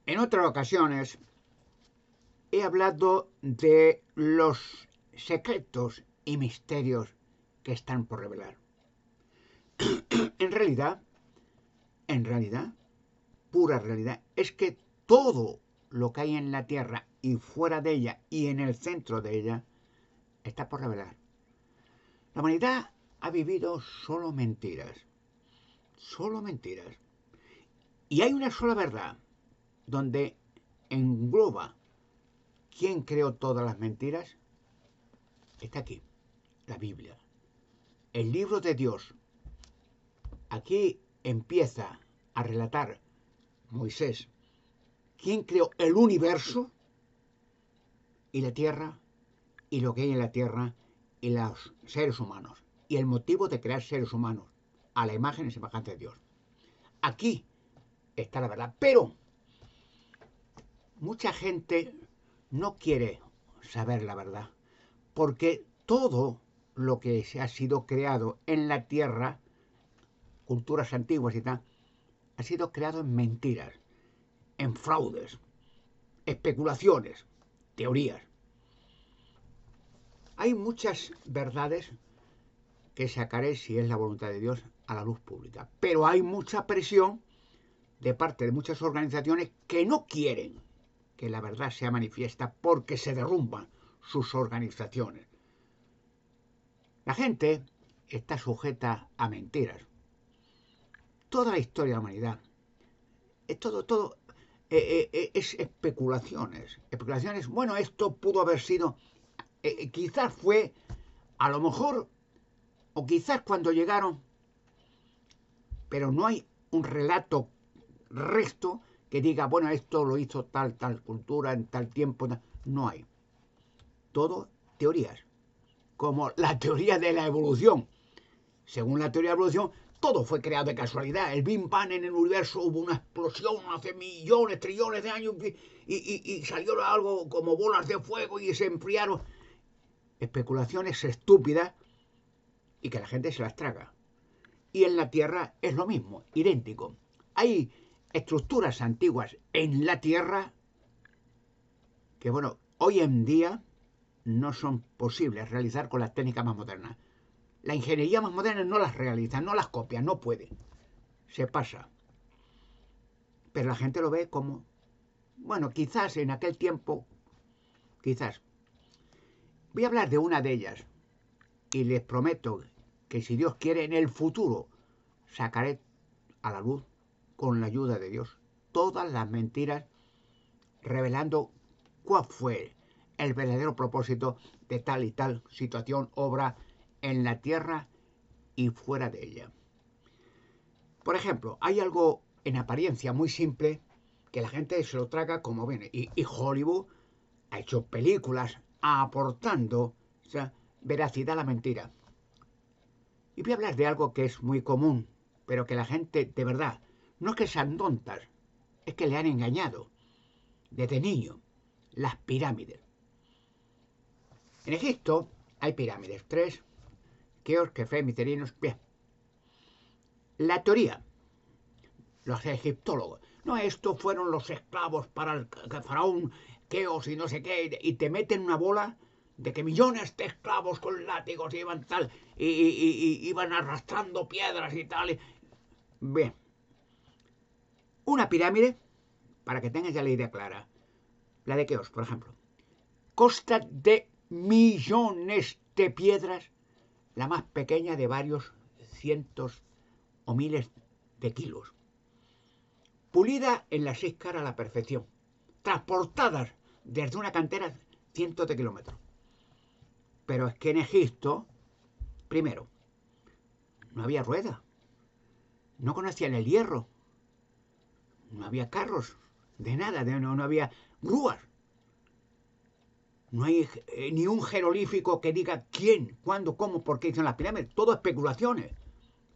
En otras ocasiones he hablado de los secretos y misterios que están por revelar. En realidad, en realidad, pura realidad, es que todo lo que hay en la Tierra y fuera de ella y en el centro de ella está por revelar. La humanidad ha vivido solo mentiras, solo mentiras. Y hay una sola verdad donde engloba quién creó todas las mentiras. Está aquí, la Biblia, el libro de Dios. Aquí empieza a relatar Moisés quién creó el universo y la tierra y lo que hay en la tierra y los seres humanos y el motivo de crear seres humanos a la imagen y semejanza de Dios. Aquí está la verdad, pero mucha gente no quiere saber la verdad porque todo lo que se ha sido creado en la tierra, culturas antiguas y tal, ha sido creado en mentiras, en fraudes, especulaciones, teorías. Hay muchas verdades que sacaré, si es la voluntad de Dios, a la luz pública. Pero hay mucha presión de parte de muchas organizaciones que no quieren que la verdad sea manifiesta porque se derrumban sus organizaciones. La gente está sujeta a mentiras. Toda la historia de la humanidad es todo es especulaciones. Especulaciones, bueno, esto pudo haber sido, quizás fue, a lo mejor, o quizás cuando llegaron, pero no hay un relato recto que diga, bueno, esto lo hizo tal cultura en tal tiempo. No hay. Todo teorías, como la teoría de la evolución. Según la teoría de la evolución, todo fue creado de casualidad. El Big Bang en el universo, hubo una explosión hace millones, trillones de años y salió algo como bolas de fuego y se enfriaron. Especulaciones estúpidas y que la gente se las traga. Y en la Tierra es lo mismo, idéntico. Hay estructuras antiguas en la Tierra que, bueno, hoy en día no son posibles realizar con las técnicas más modernas. La ingeniería más moderna no las realiza, no las copia, no puede. Se pasa. Pero la gente lo ve como, bueno, quizás en aquel tiempo, quizás. Voy a hablar de una de ellas y les prometo que si Dios quiere, en el futuro sacaré a la luz, con la ayuda de Dios, todas las mentiras, revelando cuál fue el verdadero propósito de tal y tal situación, obra en la tierra y fuera de ella. Por ejemplo, hay algo en apariencia muy simple que la gente se lo traga como viene. Y Hollywood ha hecho películas aportando, o sea, veracidad a la mentira. Y voy a hablar de algo que es muy común, pero que la gente, de verdad, no es que sean tontas, es que le han engañado desde niño. Las pirámides. En Egipto hay pirámides, 3, Keops, Kefre, Miterinos. Bien. La teoría, los egiptólogos, no, estos fueron los esclavos para el faraón Keops y no sé qué, y te meten una bola de que millones de esclavos con látigos iban tal, y iban arrastrando piedras y tal. Bien. Una pirámide, para que tengas ya la idea clara, la de Keops, por ejemplo, consta de millones de piedras, la más pequeña de varios cientos o miles de kilos, pulida en las 6 caras a la perfección, transportadas desde una cantera cientos de kilómetros. Pero es que en Egipto, primero, no había ruedas, no conocían el hierro, no había carros, de nada, no había grúas. No hay ni un jeroglífico que diga quién, cuándo, cómo, por qué hicieron las pirámides. Todo especulaciones.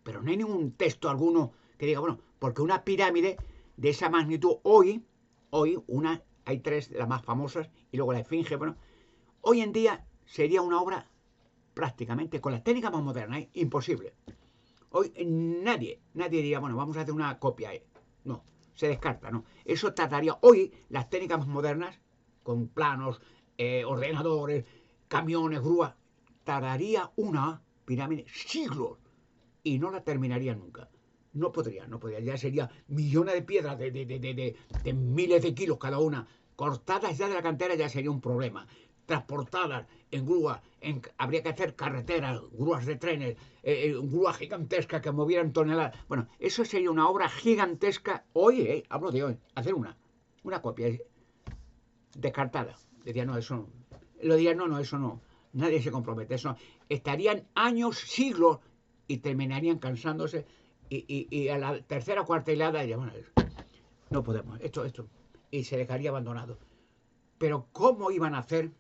Pero no hay ningún texto alguno que diga, bueno, porque una pirámide de esa magnitud hoy hay 3 de las más famosas y luego la Esfinge, bueno, hoy en día sería una obra prácticamente con las técnicas más modernas, imposible. Hoy nadie diría, bueno, vamos a hacer una copia. No, se descarta, ¿no? Eso tardaría, hoy las técnicas más modernas, con planos, ordenadores, camiones, grúas, tardaría una pirámide siglos y no la terminaría nunca. No podría, no podría. Ya sería millones de piedras de miles de kilos cada una, cortadas ya de la cantera, ya sería un problema. Transportadas en grúas, habría que hacer carreteras, grúas de trenes, grúas gigantescas que movieran toneladas. Bueno, eso sería una obra gigantesca hoy, hablo de hoy, hacer una copia descartada. Decía, no, eso no. Lo diría, no, eso no. Nadie se compromete, eso no. Estarían años, siglos y terminarían cansándose y a la tercera o cuarta hilada ya, bueno, no podemos, esto, y se dejaría abandonado. Pero ¿cómo iban a hacer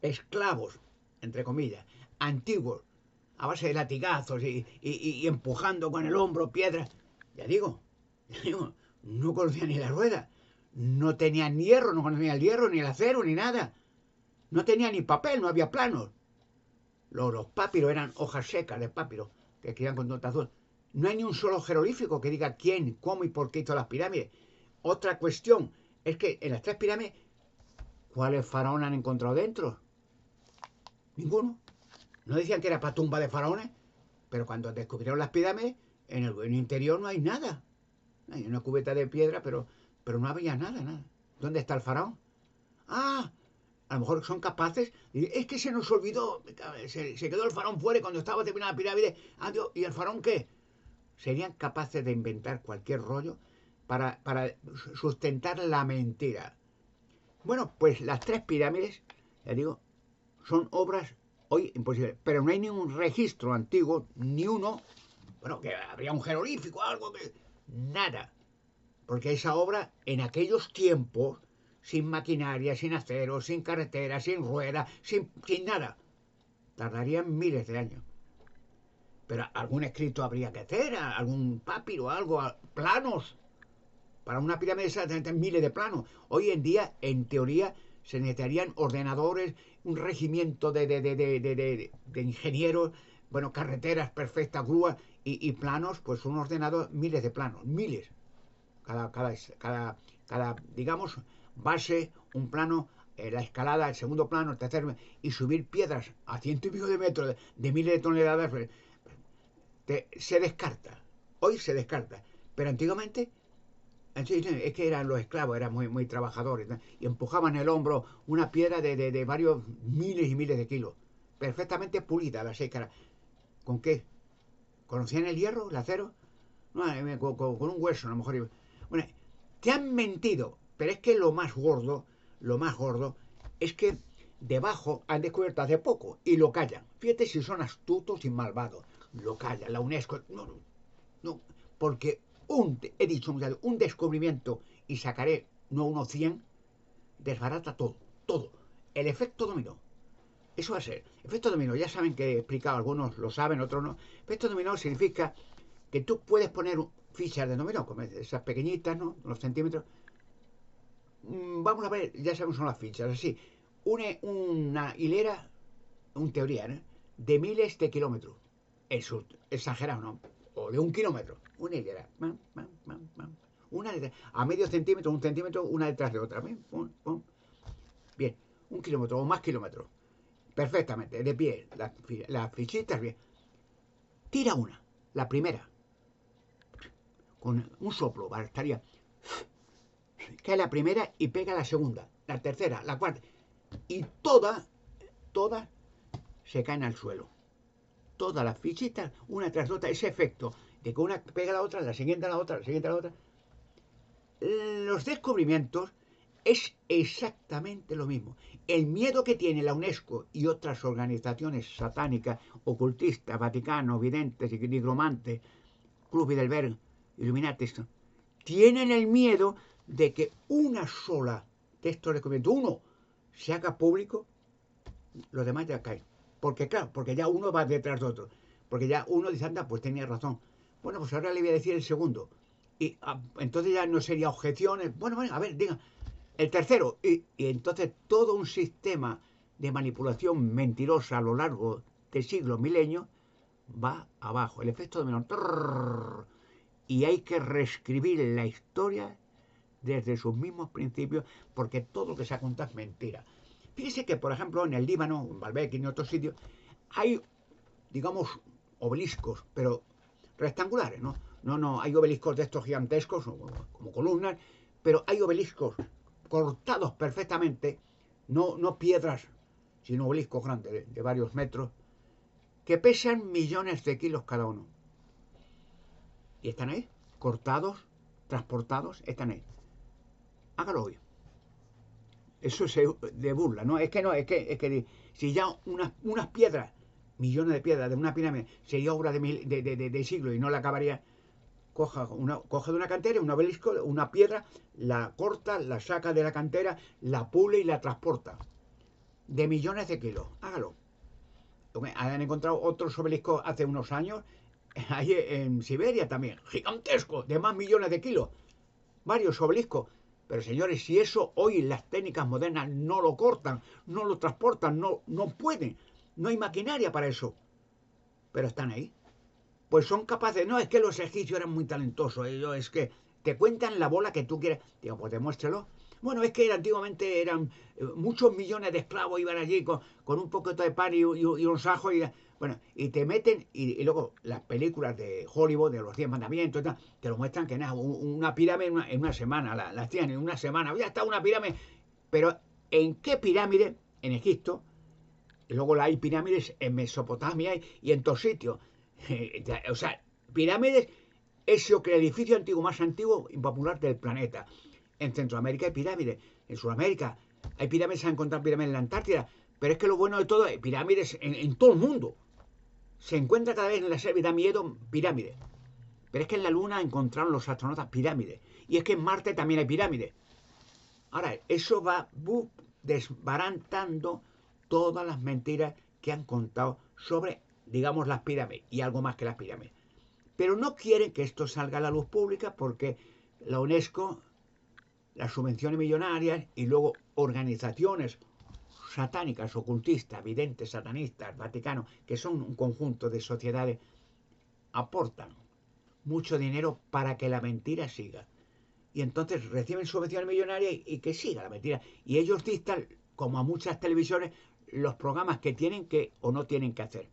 esclavos, entre comillas, antiguos, a base de latigazos y empujando con el hombro piedras? Ya digo, no conocían ni la rueda, no tenían hierro, no conocían el hierro, ni el acero, ni nada. No tenía ni papel, no había planos. Los papiros eran hojas secas de papiro que escribían con nota azul. No hay ni un solo jeroglífico que diga quién, cómo y por qué hizo las pirámides. Otra cuestión es que en las tres pirámides, ¿cuáles faraones han encontrado dentro? Ninguno. No decían que era para tumba de faraones, pero cuando descubrieron las pirámides, en el interior no hay nada. Hay una cubeta de piedra, pero no había nada. ¿Dónde está el faraón? Ah, a lo mejor son capaces. Es que se nos olvidó, se quedó el faraón fuera cuando estaba terminada la pirámide. Adiós, ¿y el faraón qué? Serían capaces de inventar cualquier rollo para sustentar la mentira. Bueno, pues las tres pirámides, ya digo, son obras hoy imposibles. Pero no hay ningún registro antiguo, ni uno, bueno, que habría un jeroglífico, algo que... Nada. Porque esa obra, en aquellos tiempos, sin maquinaria, sin acero, sin carretera, sin ruedas, sin nada, tardarían miles de años. Pero algún escrito habría que hacer, algún papiro, algo, planos. Para una pirámide se necesitan miles de planos. Hoy en día, en teoría, se necesitarían ordenadores, un regimiento de ingenieros, bueno, carreteras perfectas, grúas y planos, pues un ordenador, miles de planos, miles. Cada digamos, base, un plano, la escalada, el segundo plano, el tercer, y subir piedras a ciento y pico de metros, de miles de toneladas, se descarta. Hoy se descarta. Pero antiguamente, es que eran los esclavos, eran muy trabajadores, ¿no? Y empujaban el hombro una piedra de varios miles y miles de kilos, perfectamente pulida la seca. ¿Con qué? ¿Conocían el hierro, el acero? No, con un hueso, a lo mejor. Bueno, te han mentido, pero es que lo más gordo es que debajo han descubierto hace poco y lo callan. Fíjate si son astutos y malvados. Lo callan, la UNESCO. No, porque he dicho un descubrimiento y sacaré no unos 100, desbarata todo. El efecto dominó. Eso va a ser. Efecto dominó, ya saben que he explicado, algunos lo saben, otros no. Efecto dominó significa que tú puedes poner fichas de dominó, como esas pequeñitas, ¿no? Unos centímetros. Vamos a ver, ya sabemos son las fichas, así. Una hilera, una teoría, ¿no? De miles de kilómetros. Eso, exagerado, ¿no? O de 1 kilómetro. Una hilera. Una detrás, a medio centímetro, 1 centímetro, una detrás de otra. Bien, 1 kilómetro o más kilómetros. Perfectamente, de pie, las fichitas bien. Tira una, la primera. Con un soplo, estaría. Cae la primera y pega la segunda, la tercera, la cuarta. Y todas se caen al suelo. Todas las fichitas, una tras otra, ese efecto de que una pega a la otra, la siguiente a la otra, la siguiente a la otra. Los descubrimientos es exactamente lo mismo. El miedo que tiene la UNESCO y otras organizaciones satánicas, ocultistas, Vaticano, videntes y nigromantes, Club Bilderberg, Illuminati, tienen el miedo de que una sola de estos descubrimientos, uno, se haga público, los demás ya caen. Porque claro, porque ya uno va detrás de otro. Porque ya uno dice, anda, pues tenía razón. Bueno, pues ahora le voy a decir el segundo. Y entonces ya no sería objeciones. Bueno, a ver, diga. El tercero. Y entonces todo un sistema de manipulación mentirosa a lo largo de siglos, milenios, va abajo. El efecto dominó. y hay que reescribir la historia desde sus mismos principios, porque todo lo que se ha contado es mentira. Fíjese que, por ejemplo, en el Líbano, en Baalbek y en otros sitios, hay, digamos, obeliscos, pero rectangulares, ¿no? No, hay obeliscos de estos gigantescos, como columnas, pero hay obeliscos cortados perfectamente, no piedras, sino obeliscos grandes, de varios metros, que pesan millones de kilos cada uno. Y están ahí, cortados, transportados, están ahí. Hágalo hoy. Eso es de burla, ¿no? Es que si ya unas piedras, millones de piedras de una pirámide, sería obra de siglo y no la acabaría. Coge de una cantera, un obelisco, una piedra, la corta, la saca de la cantera, la pule y la transporta. De millones de kilos. Hágalo. Han encontrado otros obeliscos hace unos años, ahí en Siberia también, gigantescos, de más millones de kilos. Varios obeliscos. Pero señores, si eso hoy las técnicas modernas no lo cortan, no lo transportan, no pueden, no hay maquinaria para eso. Pero están ahí. Pues son capaces, no, es que los egipcios eran muy talentosos, ellos es que te cuentan la bola que tú quieres. Digo, pues demuéstralo. Bueno, es que antiguamente eran muchos millones de esclavos, iban allí con un poquito de pan y unos ajos, bueno, y te meten, y luego las películas de Hollywood, de los 10 mandamientos, te lo muestran que nada, una pirámide en una semana, la hacían en una semana, ya está una pirámide. Pero ¿en qué pirámide? En Egipto, y luego hay pirámides en Mesopotamia y en todos sitios. O sea, pirámides es el edificio antiguo más antiguo y popular del planeta. En Centroamérica hay pirámides, en Sudamérica hay pirámides, se han encontrado pirámides en la Antártida, pero es que lo bueno de todo, hay pirámides en todo el mundo. Se encuentra cada vez en la serie, da miedo, pirámides. Pero es que en la Luna encontraron los astronautas pirámides. Y es que en Marte también hay pirámides. Ahora, eso va desbaratando todas las mentiras que han contado sobre, digamos, las pirámides y algo más que las pirámides. Pero no quieren que esto salga a la luz pública porque la UNESCO, las subvenciones millonarias y luego organizaciones satánicas, ocultistas, videntes, satanistas, Vaticano, que son un conjunto de sociedades, aportan mucho dinero para que la mentira siga. Y entonces reciben subvenciones millonarias y que siga la mentira. Y ellos dictan, como a muchas televisiones, los programas que tienen que o no tienen que hacer.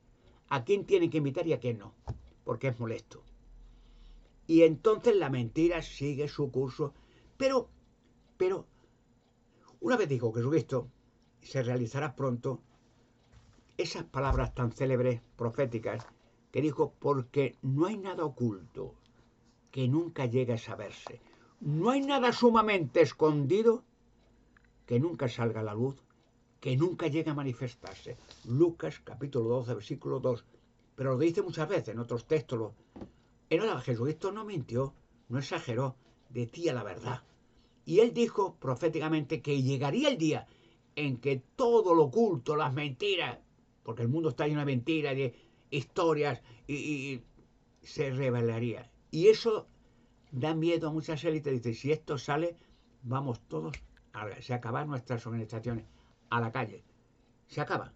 A quién tienen que invitar y a quién no, porque es molesto. Y entonces la mentira sigue su curso. Pero, una vez dijo Jesucristo, se realizará pronto, esas palabras tan célebres, proféticas, que dijo, porque no hay nada oculto que nunca llegue a saberse. No hay nada sumamente escondido que nunca salga a la luz, que nunca llegue a manifestarse. Lucas capítulo 12, versículo 2. Pero lo dice muchas veces en otros textos. Jesucristo no mintió, no exageró, decía la verdad. Y él dijo proféticamente que llegaría el día en que todo lo oculto, las mentiras, porque el mundo está lleno de mentiras, de historias, y se revelaría. Y eso da miedo a muchas élites. Dice, si esto sale, vamos todos se acaban nuestras organizaciones a la calle. Se acaba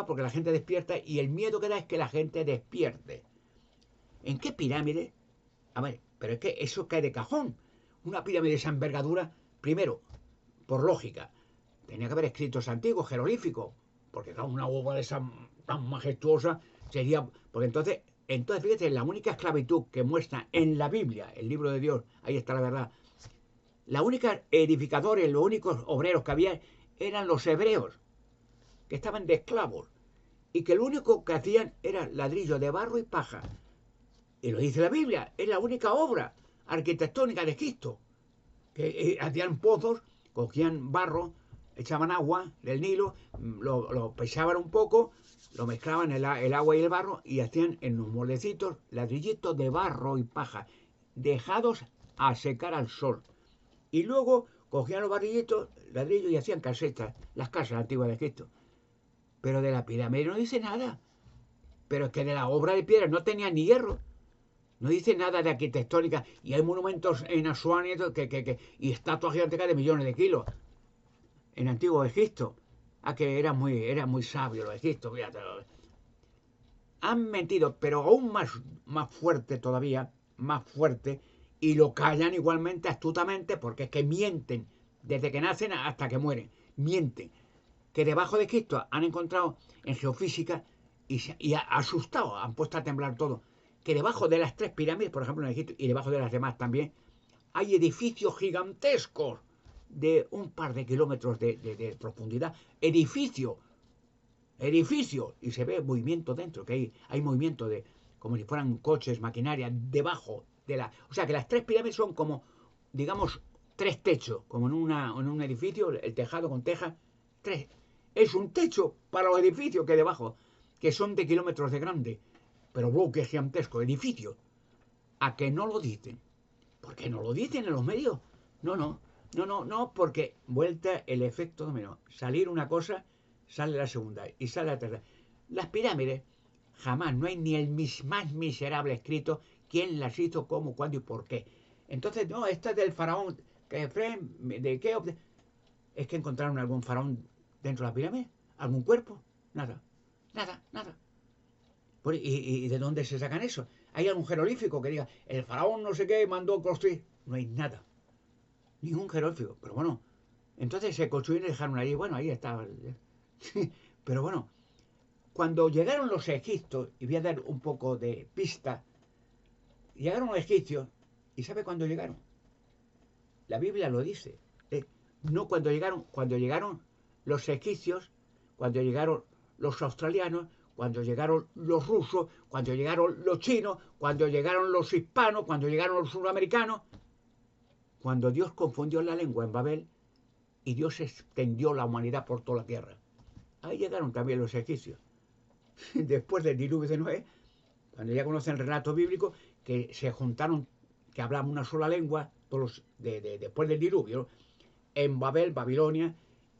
porque la gente despierta y el miedo que da es que la gente despierte. ¿En qué pirámide? A ver, pero es que eso cae de cajón. Una pirámide de esa envergadura, primero, por lógica, tenía que haber escritos antiguos, jeroglíficos, porque una obra de esa tan majestuosa sería, porque entonces fíjate, la única esclavitud que muestra en la Biblia, el libro de Dios, ahí está la verdad, la única edificadores, los únicos obreros que había eran los hebreos, que estaban de esclavos, y que lo único que hacían era ladrillo de barro y paja. Y lo dice la Biblia, es la única obra arquitectónica de Egipto, que hacían pozos, cogían barro, echaban agua del Nilo, lo pesaban un poco, lo mezclaban el agua y el barro y hacían en los moldecitos ladrillitos de barro y paja, dejados a secar al sol. Y luego cogían los ladrillos y hacían casetas, las casas antiguas de Egipto. Pero de la pirámide no dice nada. Pero es que de la obra de piedra no tenía ni hierro. No dice nada de arquitectónica. Y hay monumentos en Asuán y estatuas gigantescas de millones de kilos. En antiguo Egipto. Que era muy sabio los egipcios. Fíjate. Han mentido, pero aún más fuerte todavía, más fuerte y lo callan igualmente astutamente porque es que mienten desde que nacen hasta que mueren. Mienten. Que debajo de Egipto han encontrado en geofísica y asustado, han puesto a temblar todo. Que debajo de las 3 pirámides, por ejemplo en Egipto, y debajo de las demás también, hay edificios gigantescos de un par de kilómetros de profundidad. Edificio, y se ve movimiento dentro, que hay movimiento de como si fueran coches, maquinaria, debajo de la... O sea que las 3 pirámides son como, digamos, 3 techos, como en un edificio, el tejado con teja, 3. Es un techo para los edificios que debajo, que son de kilómetros de grande, pero bloques gigantescos, edificios. ¿A que no lo dicen? ¿Por qué no lo dicen en los medios? No, porque vuelta el efecto dominó. Salir una cosa, sale la segunda y sale la tercera. Las pirámides, jamás, no hay ni el más miserable escrito quién las hizo, cómo, cuándo y por qué. Entonces, no, esta es del faraón, ¿de qué? Es que encontraron algún faraón dentro de la pirámide, algún cuerpo, nada. ¿Y de dónde se sacan eso? ¿Hay algún jeroglífico que diga, el faraón no sé qué mandó construir? No hay nada. Ningún jeroglífico. Pero bueno, entonces se construyeron y dejaron allí. Bueno, ahí estaba. Pero bueno, cuando llegaron los egipcios, y voy a dar un poco de pista, llegaron los egipcios, ¿y sabe cuándo llegaron? La Biblia lo dice. No cuando llegaron los egipcios, cuando llegaron los australianos, cuando llegaron los rusos, cuando llegaron los chinos, cuando llegaron los hispanos, cuando llegaron los sudamericanos, cuando Dios confundió la lengua en Babel y Dios extendió la humanidad por toda la tierra. Ahí llegaron también los egipcios. Después del diluvio de Noé, cuando ya conocen el relato bíblico, que se juntaron, que hablaban una sola lengua, todos después del diluvio, en Babel, Babilonia,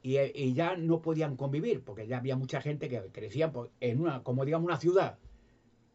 y ya no podían convivir, porque ya había mucha gente que crecía en una, como digamos, una ciudad.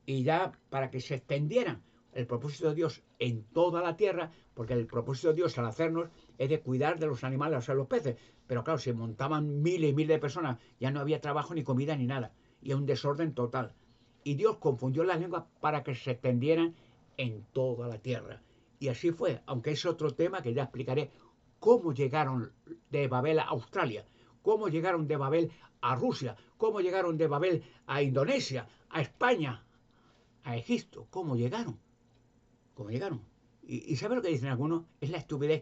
Y ya para que se extendieran el propósito de Dios en toda la tierra, porque el propósito de Dios al hacernos es de cuidar de los animales, o sea, los peces. Pero claro, se montaban miles y miles de personas, ya no había trabajo, ni comida, ni nada. Y un desorden total. Y Dios confundió las lenguas para que se extendieran en toda la tierra. Y así fue, aunque es otro tema que ya explicaré cómo llegaron de Babel a Australia, cómo llegaron de Babel a Rusia, cómo llegaron de Babel a Indonesia, a España, a Egipto, cómo llegaron. ¿Y sabe lo que dicen algunos? Es la estupidez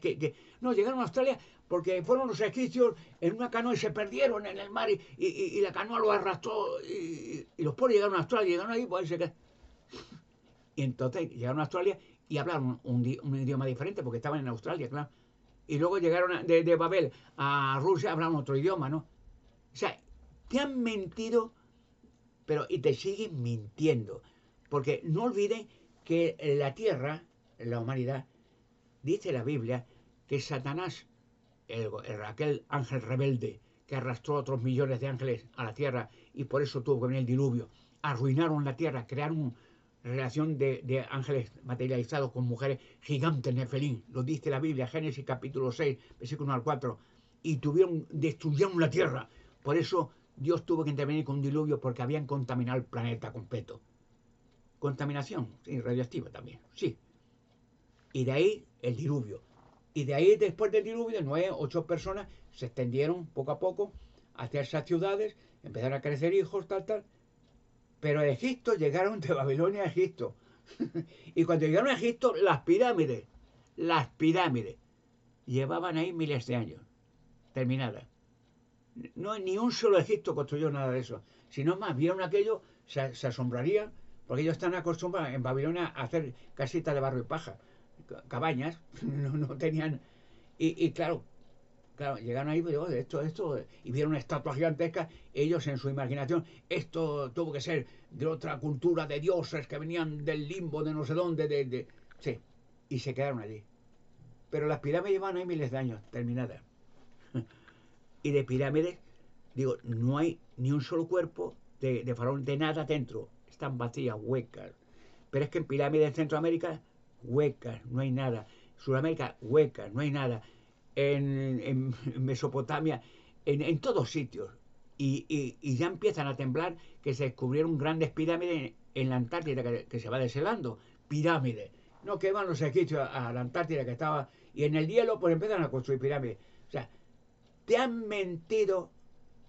no, llegaron a Australia porque fueron los egipcios en una canoa y se perdieron en el mar y la canoa los arrastró y los pobres llegaron a Australia, llegaron ahí, pues se quedaron. Y entonces llegaron a Australia y hablaron un idioma diferente porque estaban en Australia, claro. Y luego llegaron de Babel a Rusia, hablaban otro idioma, ¿no? O sea, te han mentido, y te siguen mintiendo. Porque no olviden que la tierra, la humanidad, dice la Biblia que Satanás, aquel ángel rebelde que arrastró a otros millones de ángeles a la tierra y por eso tuvo que venir el diluvio, arruinaron la tierra, crearon relación de ángeles materializados con mujeres gigantes, Nefelín, lo dice la Biblia, Génesis capítulo 6, versículo 1 al 4, y destruyeron la tierra. Por eso Dios tuvo que intervenir con un diluvio porque habían contaminado el planeta completo. Contaminación, sí, radioactiva también, sí. Y de ahí el diluvio. Y de ahí, después del diluvio, 8 personas se extendieron poco a poco hacia esas ciudades, empezaron a crecer hijos, tal. Pero a Egipto llegaron de Babilonia a Egipto. Y cuando llegaron a Egipto, las pirámides, llevaban ahí miles de años, terminadas. No, ni un solo Egipto construyó nada de eso. Si no más, vieron aquello, se asombrarían, porque ellos están acostumbrados en Babilonia a hacer casitas de barro y paja, cabañas, no tenían... Y claro, llegaron ahí, digo, esto, y vieron estatuas gigantescas, ellos en su imaginación, esto tuvo que ser de otra cultura de dioses que venían del limbo, de no sé dónde, sí, y se quedaron allí. Pero las pirámides llevan ahí miles de años, terminadas. Y de pirámides, digo, no hay ni un solo cuerpo de faraón, de nada dentro, están vacías, huecas. Pero es que en pirámides en Centroamérica, huecas, no hay nada. Sudamérica, huecas, no hay nada. En Mesopotamia, en todos sitios. Y ya empiezan a temblar que se descubrieron grandes pirámides en la Antártida que se va deshelando. Pirámides. No, que van los egipcios a la Antártida que estaba, y en el hielo pues empiezan a construir pirámides. O sea, te han mentido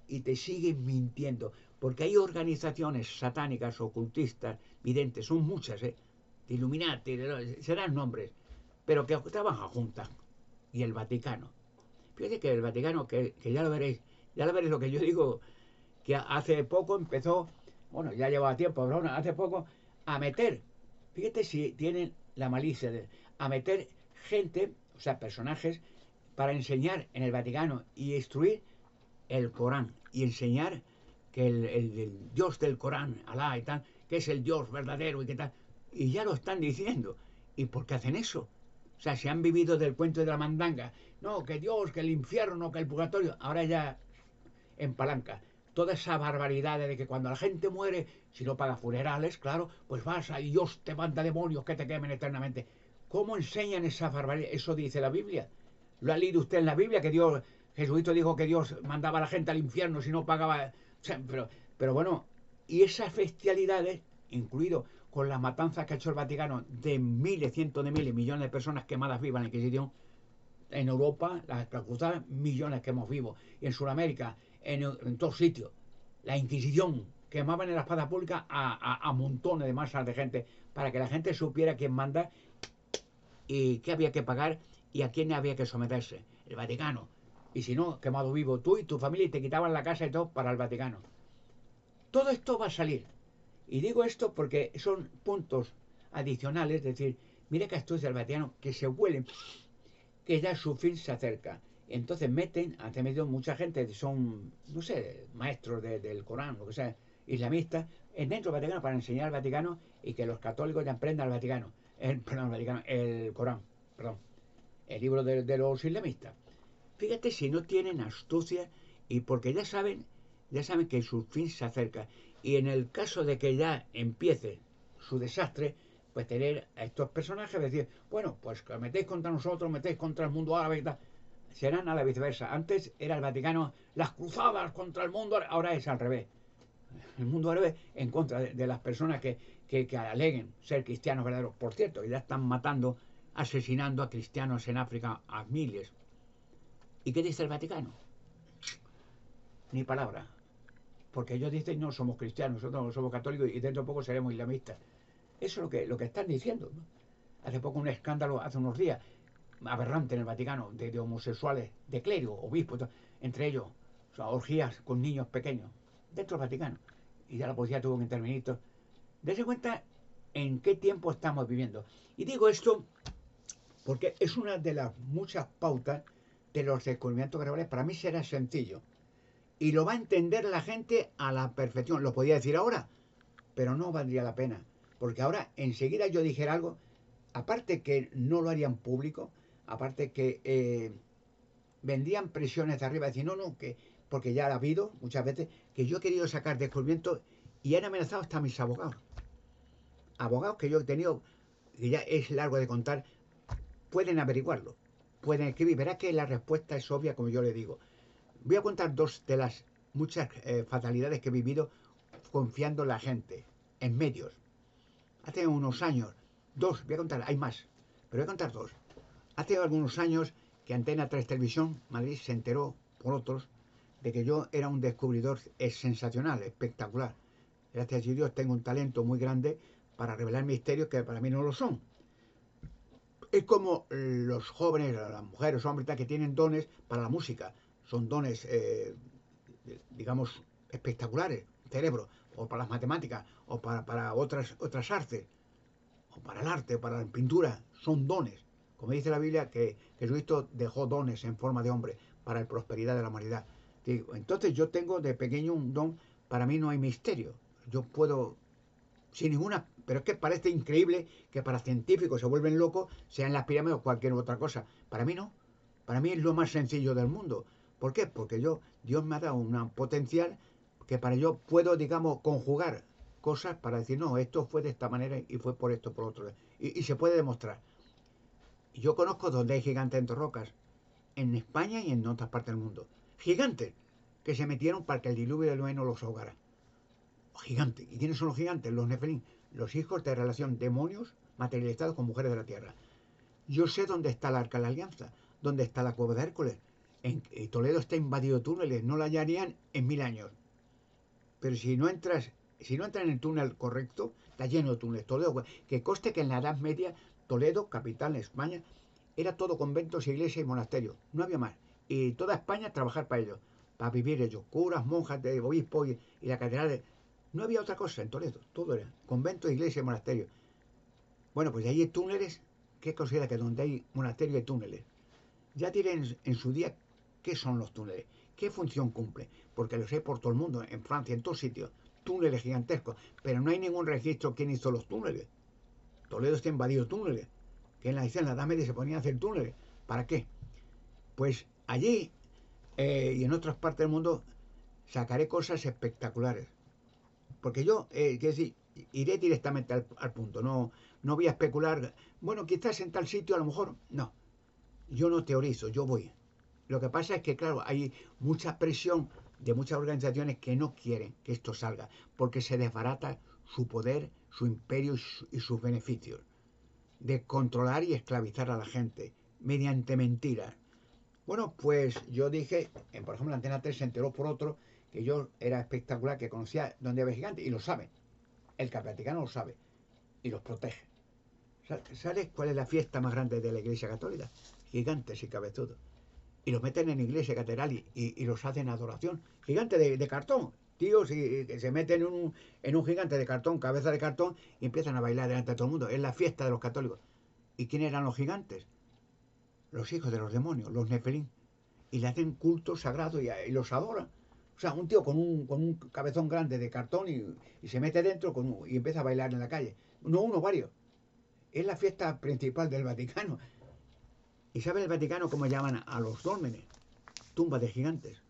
y te siguen mintiendo, porque hay organizaciones satánicas, ocultistas, videntes, son muchas, de Illuminati, serán nombres, pero que trabajan juntas, y el Vaticano. Fíjate que el Vaticano, que ya lo veréis lo que yo digo, que hace poco empezó, bueno, ya llevaba tiempo, pero bueno, hace poco, a meter, fíjate si tienen la malicia a meter gente, o sea, personajes, para enseñar en el Vaticano y instruir el Corán y enseñar que el Dios del Corán, Alá y tal, que es el Dios verdadero y que tal, y ya lo están diciendo. ¿Y por qué hacen eso? O sea, se han vivido del cuento de la mandanga. No, que Dios, que el infierno, que el purgatorio. Ahora ya en palanca. Toda esa barbaridad de que cuando la gente muere, si no paga funerales, claro, pues vas y Dios te manda demonios que te quemen eternamente. ¿Cómo enseñan esa barbaridad? Eso dice la Biblia. ¿Lo ha leído usted en la Biblia? Que Dios, Jesucristo dijo que Dios mandaba a la gente al infierno si no pagaba. O sea, pero bueno, y esas bestialidades, incluido con las matanzas que ha hecho el Vaticano de miles, cientos de miles, millones de personas quemadas vivas en la Inquisición, en Europa, las cruzadas, millones que hemos vivos, y en Sudamérica, en todos sitios. La Inquisición quemaban en la espada pública a montones de masas de gente para que la gente supiera quién manda y qué había que pagar y a quién había que someterse. El Vaticano. Y si no, quemado vivo tú y tu familia y te quitaban la casa y todo para el Vaticano. Todo esto va a salir. Y digo esto porque son puntos adicionales, es decir, mira que astucia el Vaticano que se huelen que ya su fin se acerca. Entonces han metido mucha gente, son, no sé, maestros del Corán, lo que sea, islamistas, dentro del Vaticano para enseñar al Vaticano y que los católicos ya aprendan el Vaticano, el Corán, perdón, el libro de los islamistas. Fíjate si no tienen astucia y porque ya saben que su fin se acerca. Y en el caso de que ya empiece su desastre, pues tener a estos personajes, decir, bueno, pues que metéis contra nosotros, metéis contra el mundo árabe y tal. Serán a la viceversa. Antes era el Vaticano, las cruzadas contra el mundo árabe, ahora es al revés. El mundo árabe en contra de las personas que aleguen ser cristianos verdaderos. Por cierto, ya están matando, asesinando a cristianos en África a miles. ¿Y qué dice el Vaticano? Ni palabra. Porque ellos dicen, no, somos cristianos, nosotros no somos católicos y dentro de poco seremos islamistas. Eso es lo que están diciendo, ¿no? Hace poco un escándalo, hace unos días, aberrante en el Vaticano, de homosexuales, de clérigos, obispos, entre ellos, o sea, orgías con niños pequeños, dentro del Vaticano. Y ya la policía tuvo que intervenir. Dese cuenta en qué tiempo estamos viviendo. Y digo esto porque es una de las muchas pautas de los descubrimientos graduales. Para mí será sencillo. Y lo va a entender la gente a la perfección. Lo podía decir ahora, pero no valdría la pena. Porque ahora enseguida yo dijera algo, aparte que no lo harían público, aparte que vendrían presiones de arriba, decir, no, no, que porque ya ha habido muchas veces que yo he querido sacar descubrimientos y han amenazado hasta a mis abogados. Abogados que yo he tenido, que ya es largo de contar, pueden averiguarlo, pueden escribir. Verá que la respuesta es obvia, como yo le digo. Voy a contar dos de las muchas fatalidades que he vivido confiando en la gente, en medios. Hace unos años, dos, voy a contar, hay más, pero voy a contar dos. Hace algunos años que Antena 3 Televisión Madrid se enteró por otros de que yo era un descubridor sensacional, espectacular. Gracias a Dios tengo un talento muy grande para revelar misterios que para mí no lo son. Es como los jóvenes, las mujeres, los hombres que tienen dones para la música. Son dones, digamos, espectaculares, cerebro, o para las matemáticas, o para otras artes, o para el arte, o para la pintura. Son dones. Como dice la Biblia, que Jesucristo dejó dones en forma de hombre para la prosperidad de la humanidad. Entonces yo tengo de pequeño un don, para mí no hay misterio. Yo puedo, sin ninguna, pero es que parece increíble que para científicos se vuelven locos, sean las pirámides o cualquier otra cosa. Para mí no. Para mí es lo más sencillo del mundo. ¿Por qué? Porque Dios me ha dado un potencial que para yo puedo, digamos, conjugar cosas para decir, no, esto fue de esta manera y fue por esto, por otro. Y se puede demostrar. Yo conozco donde hay gigantes entre rocas, en España y en otras partes del mundo. Gigantes que se metieron para que el diluvio de Noé no los ahogara. Gigantes. ¿Y quiénes son los gigantes? Los nefelín, los hijos de relación demonios materializados con mujeres de la tierra. Yo sé dónde está el Arca de la Alianza, dónde está la Cueva de Hércules. En Toledo está invadido de túneles, no la hallarían en 1000 años. Pero si no entras en el túnel correcto, está lleno de túneles. Toledo, que conste que en la Edad Media, Toledo, capital en España, era todo conventos, iglesias y monasterios. No había más. Y toda España trabajar para ellos, para vivir ellos. Curas, monjas, de obispos y la catedral. No había otra cosa en Toledo. Todo era conventos, iglesias y monasterios. Bueno, pues ahí hay túneles. ¿Qué considera que donde hay monasterios hay túneles? Ya diré en su día qué son los túneles, qué función cumple, porque los hay por todo el mundo, en Francia, en todos sitios, túneles gigantescos, pero no hay ningún registro quién hizo los túneles. Toledo está invadido de túneles, que en la Edad Media se ponían a hacer túneles. ¿Para qué? Pues allí y en otras partes del mundo sacaré cosas espectaculares, porque yo, quiero decir, iré directamente al punto, no voy a especular, bueno, quizás en tal sitio a lo mejor, no, yo no teorizo, yo voy. Lo que pasa es que, claro, hay mucha presión de muchas organizaciones que no quieren que esto salga, porque se desbarata su poder, su imperio y sus beneficios, de controlar y esclavizar a la gente mediante mentiras. Bueno, pues yo dije, por ejemplo, la Antena 3 se enteró por otro que yo era espectacular, que conocía dónde había gigantes, y lo sabe. El Vaticano lo sabe y los protege. ¿Sabes cuál es la fiesta más grande de la Iglesia Católica? Gigantes y cabezudos. Y los meten en iglesia, catedral y los hacen adoración. Gigantes de cartón. Tíos y que se meten en un gigante de cartón, cabeza de cartón, y empiezan a bailar delante de todo el mundo. Es la fiesta de los católicos. ¿Y quién eran los gigantes? Los hijos de los demonios, los nefelín. Y le hacen culto sagrado y los adoran. O sea, un tío con un cabezón grande de cartón y se mete dentro y empieza a bailar en la calle. No uno, varios. Es la fiesta principal del Vaticano. ¿Y sabe el Vaticano cómo llaman a los dólmenes? Tumbas de gigantes.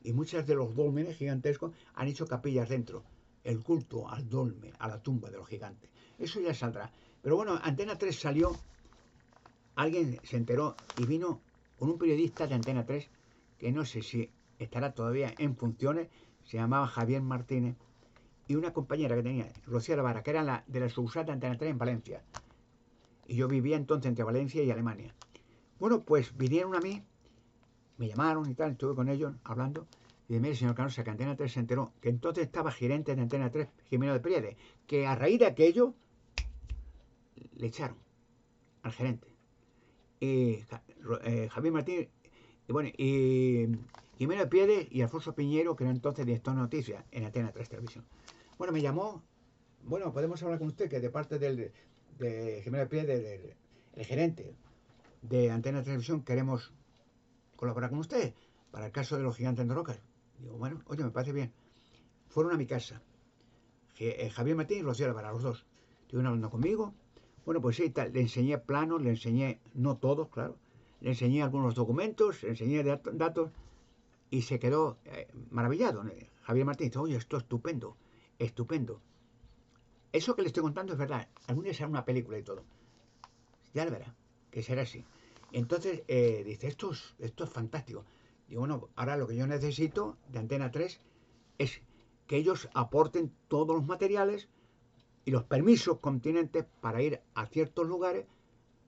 Y muchas de los dólmenes gigantescos han hecho capillas dentro. El culto al dolmen, a la tumba de los gigantes. Eso ya saldrá. Pero bueno, Antena 3 salió, alguien se enteró y vino con un periodista de Antena 3, que no sé si estará todavía en funciones, se llamaba Javier Martínez, y una compañera que tenía, Rocío Lavara, que era de la sucursal de Antena 3 en Valencia. Y yo vivía entonces entre Valencia y Alemania. Bueno, pues vinieron a mí, me llamaron y tal, estuve con ellos hablando, y de mire, señor Canosa, que Antena 3 se enteró que entonces estaba gerente de Antena 3, Jimeno de Priedes, que a raíz de aquello le echaron al gerente. Y Javier Martínez, y bueno, y Jimeno de Priedes y Alfonso Piñero, que era entonces director de noticias en Antena 3 Televisión. Bueno, me llamó, bueno, podemos hablar con usted, que de parte de Jimeno de Priedes, el gerente de Antena Televisión, queremos colaborar con usted para el caso de los gigantes de rocas. Digo, bueno, oye, me parece bien. Fueron a mi casa. Javier Martín y Rocío Lavara, los dos. Estuvieron hablando conmigo. Bueno, pues sí, tal. Le enseñé planos, le enseñé, no todos, claro. Le enseñé algunos documentos, le enseñé datos y se quedó maravillado. Javier Martín dice, oye, esto es estupendo, estupendo. Eso que le estoy contando es verdad. Algún día será una película y todo. Ya lo verá, que será así. Entonces dice, esto es fantástico. Digo, bueno, ahora lo que yo necesito de Antena 3 es que ellos aporten todos los materiales y los permisos continentes para ir a ciertos lugares,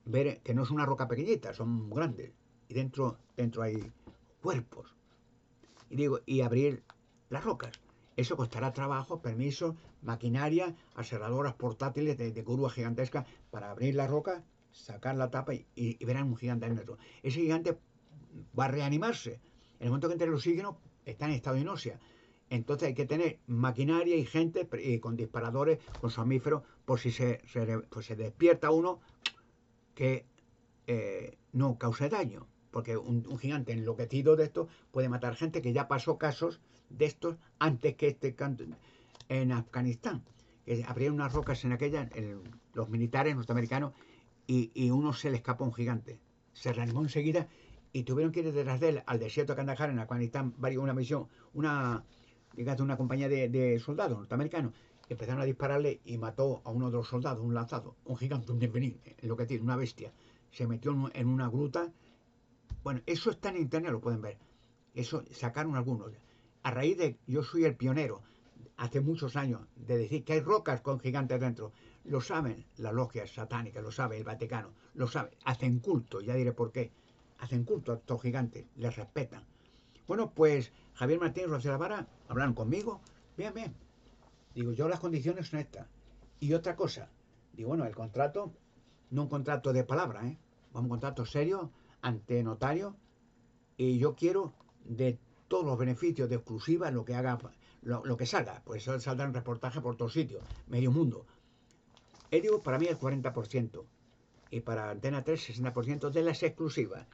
ver que no es una roca pequeñita, son grandes. Y dentro hay cuerpos. Y digo, y abrir las rocas. Eso costará trabajo, permisos, maquinaria, aserradoras portátiles de grúa gigantesca para abrir la roca, sacar la tapa y verán un gigante dentro. Ese gigante va a reanimarse. En el momento que entre el oxígeno, está en estado de inóxia. Entonces hay que tener maquinaria y gente con disparadores, con somníferos, por si pues se despierta uno que no cause daño. Porque un gigante enloquecido de esto puede matar gente, que ya pasó casos de estos antes que en Afganistán. Que abrieron unas rocas en aquella, los militares norteamericanos, y uno se le escapó un gigante. Se reanimó enseguida y tuvieron que ir detrás de él al desierto de Kandahar, en Afganistán, una misión, una compañía de soldados norteamericanos. Empezaron a dispararle y mató a uno de los soldados, un lanzado, un gigante, un nefelín, enloquecido, una bestia. Se metió en una gruta. Bueno, eso está en internet, lo pueden ver. Eso sacaron algunos. A raíz de, yo soy el pionero, hace muchos años, de decir que hay rocas con gigantes dentro. Lo saben las logias satánicas, lo sabe el Vaticano, lo sabe. Hacen culto, ya diré por qué. Hacen culto a estos gigantes, les respetan. Bueno, pues Javier Martínez y Rocío Lavara hablaron conmigo. Bien, bien. Digo, yo las condiciones son estas. Y otra cosa, digo, bueno, el contrato, no un contrato de palabra, ¿eh? Un contrato serio ante notario y yo quiero de todos los beneficios de exclusiva lo que haga, lo que salga. Pues eso saldrá en reportaje por todos sitios, medio mundo. Digo, para mí el 40% y para Antena 3 60% de las exclusivas.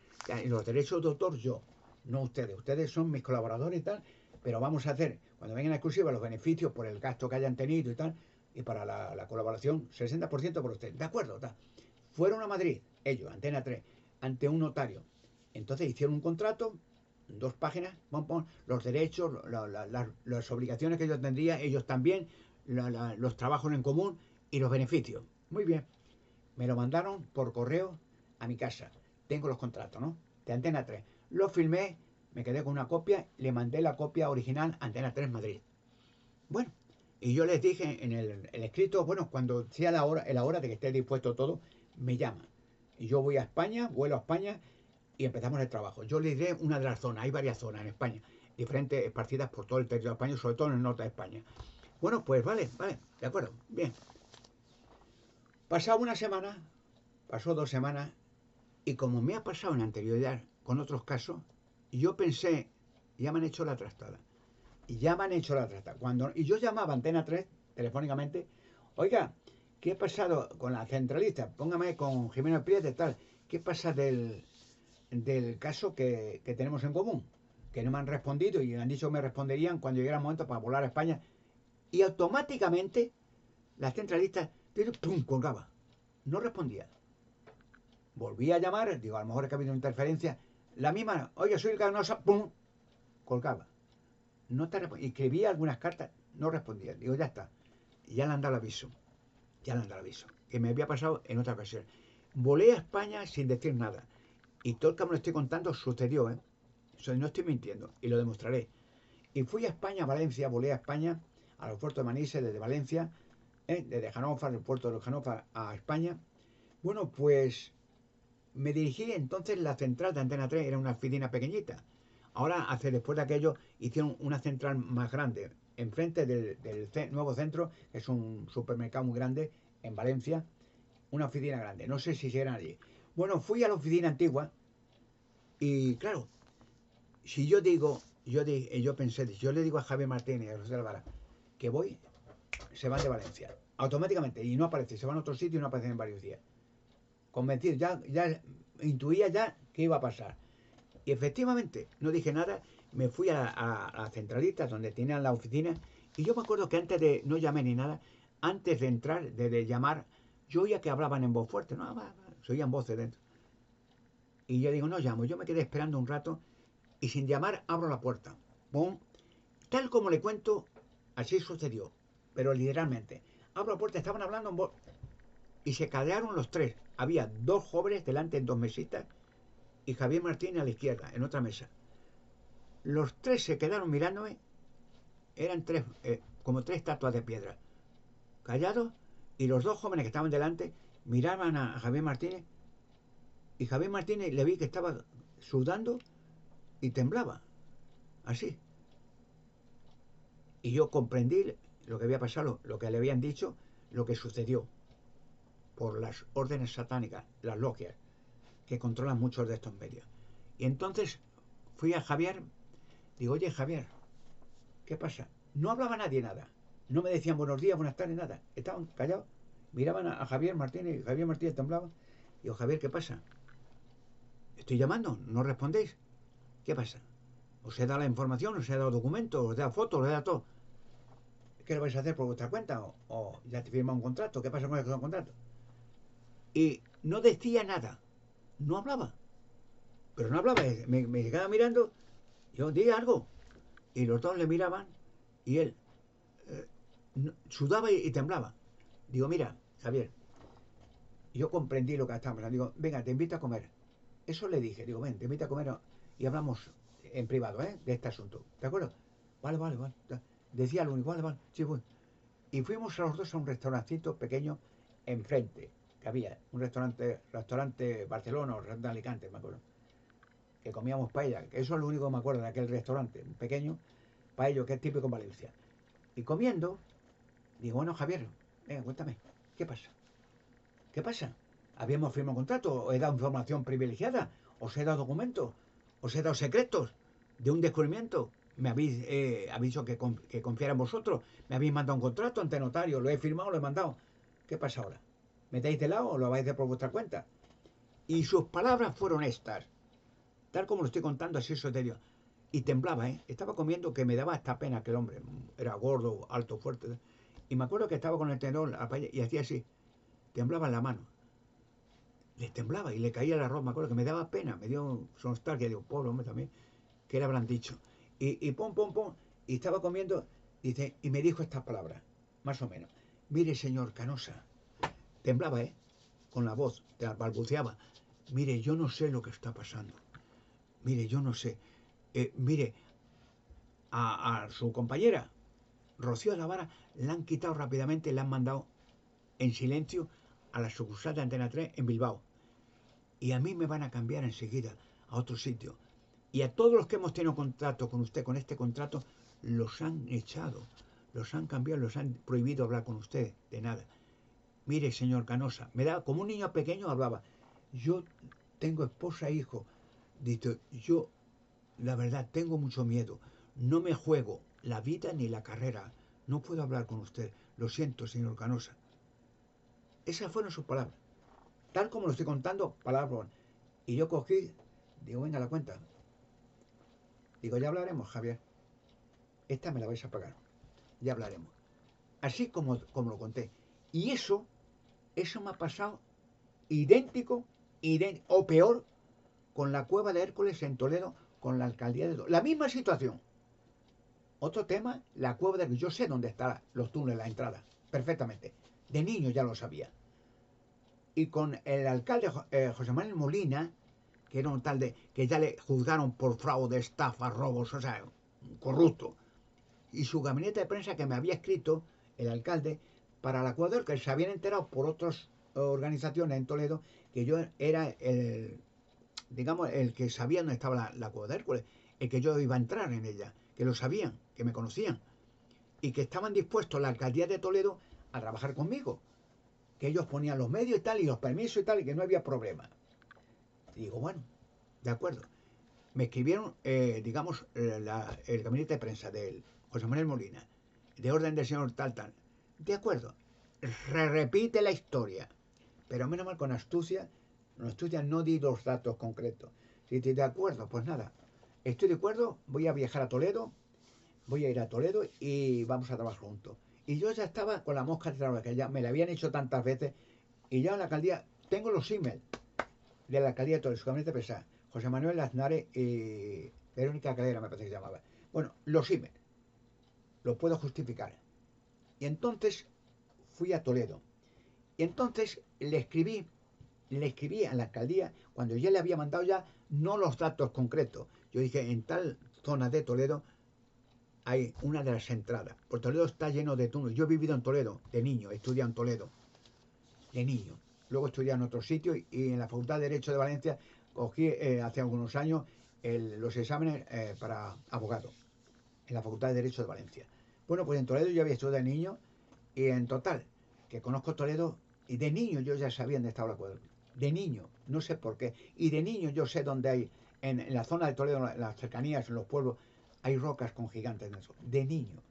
Y los derechos de autor yo, no ustedes. Ustedes son mis colaboradores y tal, pero vamos a hacer, cuando vengan a exclusiva, los beneficios por el gasto que hayan tenido y tal, y para la colaboración, 60% por ustedes. ¿De acuerdo? Tal. Fueron a Madrid, ellos, Antena 3, ante un notario. Entonces hicieron un contrato, 2 páginas, los derechos, las obligaciones que yo tendría, ellos también, los trabajos en común y los beneficios. Muy bien. Me lo mandaron por correo a mi casa. Tengo los contratos, ¿no? De Antena 3. Lo filmé, me quedé con una copia, le mandé la copia original a Antena 3 Madrid. Bueno, y yo les dije en el escrito, bueno, cuando sea la hora de que esté dispuesto todo, me llaman. Y yo voy a España, vuelo a España y empezamos el trabajo. Yo les diré una de las zonas, hay varias zonas en España, diferentes esparcidas por todo el territorio español, sobre todo en el norte de España. Bueno, pues vale, de acuerdo, bien. Pasaba una semana, pasó 2 semanas, y como me ha pasado en anterioridad con otros casos, yo pensé, ya me han hecho la trastada. Y ya me han hecho la trastada. Y yo llamaba a Antena 3 telefónicamente, oiga, ¿qué ha pasado con la centralista? Póngame con Jimeno Prieto y tal. ¿Qué pasa del caso que tenemos en común? Que no me han respondido y han dicho que me responderían cuando llegara el momento para volar a España. Y automáticamente la centralista, ¡pum!, colgaba. No respondía. Volví a llamar, digo, a lo mejor es que ha habido una interferencia. La misma, oye, soy el Canosa, ¡pum!, colgaba. No te escribía algunas cartas, no respondía. Digo, ya está. Ya le han dado el aviso. Ya le han dado el aviso. Que me había pasado en otra ocasión. Volé a España sin decir nada. Y todo el que me lo estoy contando sucedió, ¿eh? No estoy mintiendo. Y lo demostraré. Y fui a España, a Valencia, volé a España, al aeropuerto de Manises, desde Valencia, desde Hannover, el puerto de Hannover a España. Bueno, pues me dirigí entonces, la central de Antena 3 era una oficina pequeñita. Ahora, después de aquello, hicieron una central más grande, enfrente del nuevo centro, que es un supermercado muy grande, en Valencia, una oficina grande. No sé si será allí. Bueno, fui a la oficina antigua y, claro, si yo digo, yo pensé, yo le digo a Javier Martínez y a José Álvaro que voy, se van de Valencia, automáticamente, y no aparece, se van a otro sitio y no aparecen en varios días. Convencido, ya intuía ya qué iba a pasar. Y efectivamente, no dije nada, me fui a la centralita donde tenían la oficina y yo me acuerdo que antes de, no llamé ni nada, antes de entrar, de llamar, yo oía que hablaban en voz fuerte, no, se oían voces dentro. Y yo digo, no llamo, yo me quedé esperando un rato y sin llamar abro la puerta. ¡Pum! Tal como le cuento, así sucedió, pero literalmente. Abro la puerta, estaban hablando en voz y se callaron los 3. Había 2 jóvenes delante en 2 mesitas y Javier Martínez a la izquierda, en otra mesa. Los 3 se quedaron mirándome, eran 3, como 3 estatuas de piedra, callados, y los 2 jóvenes que estaban delante miraban a Javier Martínez, y Javier Martínez le vi que estaba sudando y temblaba, así. Y yo comprendí lo que había pasado, lo que le habían dicho, lo que sucedió, por las órdenes satánicas, las logias, que controlan muchos de estos medios. Y entonces fui a Javier, digo, oye Javier, ¿qué pasa? No hablaba nadie nada, no me decían buenos días, buenas tardes, nada, estaban callados, miraban a Javier Martínez, y Javier Martínez temblaba. Digo, Javier, ¿qué pasa? Estoy llamando, no respondéis. ¿Qué pasa? ¿Os he dado la información? ¿Os he dado documentos? ¿Os he dado fotos? ¿Os he dado todo? ¿Qué lo vais a hacer por vuestra cuenta? ¿O ya te firma un contrato? ¿Qué pasa con el contrato? Y no decía nada, no hablaba, pero no hablaba, me quedaba mirando, yo di algo, y los 2 le miraban, y él sudaba y temblaba. Digo, mira, Javier, yo comprendí lo que estábamos hablando, digo, venga, te invito a comer. Eso le dije, digo, ven, te invito a comer y hablamos en privado, de este asunto, ¿de acuerdo? Vale. Decía lo único, vale, sí, bueno. Y fuimos a los 2 a un restaurancito pequeño enfrente, que había un restaurante Barcelona o restaurante Alicante, me acuerdo, que comíamos paella, que eso es lo único que me acuerdo de aquel restaurante, un pequeño paello que es típico en Valencia. Y comiendo, digo, bueno, Javier, venga, cuéntame, ¿qué pasa? ¿Qué pasa? ¿Habíamos firmado un contrato? ¿Os he dado información privilegiada? ¿Os he dado documentos? ¿Os he dado secretos de un descubrimiento? ¿Me habéis aviso que confiara en vosotros? ¿Me habéis mandado un contrato ante notario? ¿Lo he firmado? ¿Lo he mandado? ¿Qué pasa ahora? ¿Me dais de lado o lo vais a hacer por vuestra cuenta? Y sus palabras fueron estas, tal como lo estoy contando, así soterio. Y temblaba, ¿eh? Estaba comiendo que me daba hasta pena aquel hombre. Era gordo, alto, fuerte. Y me acuerdo que estaba con el tenedor y hacía así. Temblaba en la mano. Le temblaba y le caía el arroz. Me acuerdo que me daba pena. Me dio nostalgia. Digo, pobre hombre también. ¿Qué le habrán dicho? Y pum, pum, pum. Y estaba comiendo. Dice, y me dijo estas palabras. Más o menos. Mire, señor Canosa. Temblaba, ¿eh? Con la voz. Balbuceaba. Mire, yo no sé lo que está pasando. Mire, yo no sé. Mire, a su compañera, Rocío de la Vara, la han quitado rápidamente, la han mandado en silencio a la sucursal de Antena 3 en Bilbao. Y a mí me van a cambiar enseguida a otro sitio. Y a todos los que hemos tenido contacto con usted, con este contrato, los han echado, los han cambiado, los han prohibido hablar con usted de nada. Mire, señor Canosa, me da como un niño pequeño hablaba. Yo tengo esposa e hijo. Dice, yo, la verdad, tengo mucho miedo. No me juego la vida ni la carrera. No puedo hablar con usted. Lo siento, señor Canosa. Esas fueron sus palabras. Tal como lo estoy contando, palabras. Y yo cogí, digo, venga, la cuenta. Digo, ya hablaremos, Javier. Esta me la vais a pagar. Ya hablaremos. Así como lo conté. Y eso me ha pasado idéntico, o peor, con la cueva de Hércules en Toledo, con la alcaldía de Toledo. La misma situación. Otro tema, la cueva de Hércules. Yo sé dónde están los túneles, la entrada, perfectamente. De niño ya lo sabía. Y con el alcalde José Manuel Molina, que era un tal de, que ya le juzgaron por fraude, estafa, robos, o sea, corrupto. Y su gabinete de prensa que me había escrito el alcalde para la cueva, que se habían enterado por otras organizaciones en Toledo que yo era digamos, el que sabía dónde estaba la cueva de Hércules, el que yo iba a entrar en ella, que lo sabían, que me conocían y que estaban dispuestos la alcaldía de Toledo a trabajar conmigo, que ellos ponían los medios y tal y los permisos y tal y que no había problema. Y digo, bueno, de acuerdo. Me escribieron, digamos, el gabinete de prensa de José Manuel Molina, de orden del señor tal, tal. De acuerdo, repite la historia, pero menos mal con astucia no di los datos concretos. Si estoy de acuerdo, pues nada, estoy de acuerdo, voy a viajar a Toledo, voy a ir a Toledo y vamos a trabajar juntos. Y yo ya estaba con la mosca de trabajo, que ya me la habían hecho tantas veces, y ya en la alcaldía, tengo los emails de la alcaldía de Toledo, su gabinete de prensa, José Manuel Aznare y Verónica Calera, me parece que se llamaba. Bueno, los emails, lo puedo justificar. Y entonces fui a Toledo. Y entonces le escribí a la alcaldía cuando ya le había mandado ya no los datos concretos. Yo dije, en tal zona de Toledo hay una de las entradas. Por Toledo está lleno de túneles. Yo he vivido en Toledo de niño, he estudiado en Toledo de niño. Luego estudié en otro sitio y en la Facultad de Derecho de Valencia cogí hace algunos años los exámenes para abogado en la Facultad de Derecho de Valencia. Bueno, pues en Toledo yo había estudiado de niño y en total, que conozco Toledo y de niño yo ya sabía dónde estaba la cueva. De niño, no sé por qué. Y de niño yo sé dónde hay, en la zona de Toledo, en las cercanías, en los pueblos, hay rocas con gigantes en eso. De niño.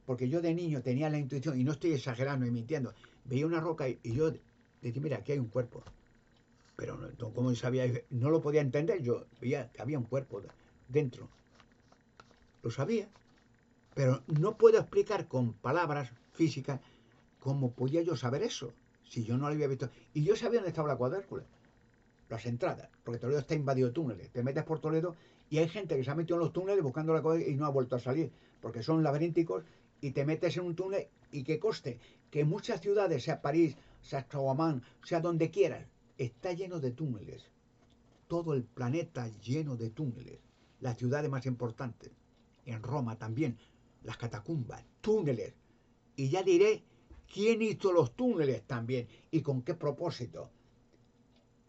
Porque yo de niño tenía la intuición, y no estoy exagerando y mintiendo, veía una roca y yo decía, mira, aquí hay un cuerpo. Pero no, como sabía, no lo podía entender, yo veía que había un cuerpo dentro. Lo sabía, pero no puedo explicar con palabras físicas cómo podía yo saber eso, si yo no lo había visto. Y yo sabía dónde estaba la cueva de Hércules, las entradas, porque Toledo está invadido de túneles. Te metes por Toledo y hay gente que se ha metido en los túneles buscando la cueva y no ha vuelto a salir, porque son laberínticos y te metes en un túnel y que coste que muchas ciudades, sea París, sea Chaguamán, sea donde quieras, está lleno de túneles. Todo el planeta lleno de túneles. Las ciudades más importantes. En Roma también, las catacumbas, túneles. Y ya diré ¿Quién hizo los túneles también? ¿Y con qué propósito?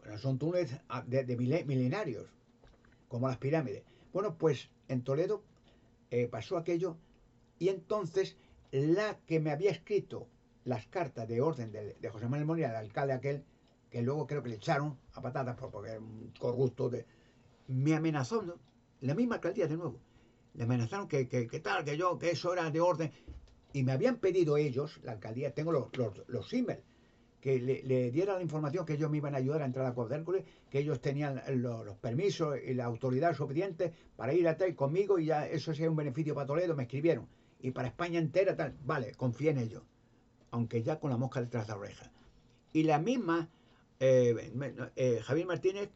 Bueno, son túneles de milenarios, como las pirámides. Bueno, pues en Toledo pasó aquello y entonces la que me había escrito las cartas de orden de José Manuel Molina, el alcalde aquel, que luego creo que le echaron a patatas porque era un corrupto, me emarazó, ¿no? La misma alcaldía de nuevo. Le amenazaron que tal, que eso era de orden. Y me habían pedido ellos, la alcaldía, tengo los emails, que le diera la información que ellos me iban a ayudar a entrar a Cuadrércules, que ellos tenían los permisos y la autoridad suficiente para ir a tal conmigo y ya eso sería un beneficio para Toledo, me escribieron. Y para España entera, tal. Vale, confié en ellos, aunque ya con la mosca detrás de la oreja. Y la misma, Javier Martínez,